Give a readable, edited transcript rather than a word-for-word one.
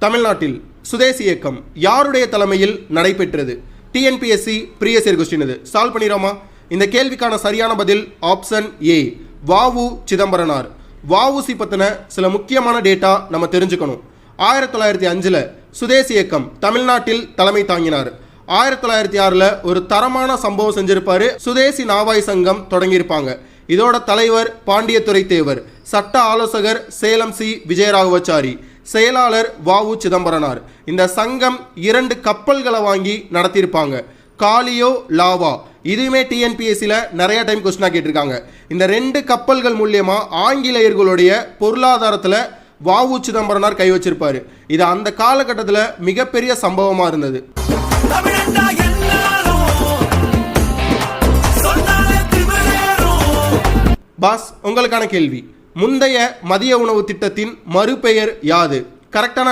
தமிழ்நாட்டில் சுதேசி இயக்கம் யாருடைய தலைமையில் நடைபெற்றது? டிஎன்பிஎஸ்சி ப்ரீவியஸ் இயர் கொஸ்டின் இது. சால்வ் பண்ணிடுறோமா? இந்த கேள்விக்கான சரியான பதில் ஆப்ஷன் ஏ, வாவு சிதம்பரனார். வஉசி பற்றின சில முக்கியமான டேட்டா நம்ம தெரிஞ்சுக்கணும். 1905 சுதேசி இயக்கம் தமிழ்நாட்டில் தலைமை தாங்கினார். 1906 ஒரு தரமான சம்பவம் செஞ்சிருப்பாரு. சுதேசி நாவாய் சங்கம் தொடங்கியிருப்பாங்க. இதோட தலைவர் பாண்டியத்துறை தேவர், சட்ட ஆலோசகர் சேலம் சி விஜயராகவச்சாரி, செயலாளர் வாவு சிதம்பரனார். இந்த சங்கம் 2 கப்பல்களை வாங்கி நடத்தியிருப்பாங்க, காலியோ லாவா. இதுவுமே டிஎன்பிஎஸ்சியில் நிறைய டைம் கொஸ்டினாக கேட்டிருக்காங்க. இந்த 2 கப்பல்கள் மூலியமா ஆங்கிலேயர்களுடைய பொருளாதாரத்தில் வாவு சிதம்பரனார் கை வச்சிருப்பாரு. இது அந்த காலகட்டத்தில் மிகப்பெரிய சம்பவமாக இருந்தது. பாஸ், உங்களுக்கான கேள்வி, முந்தைய மதிய உணவு திட்டத்தின் மறுபெயர் யாது? கரெக்டான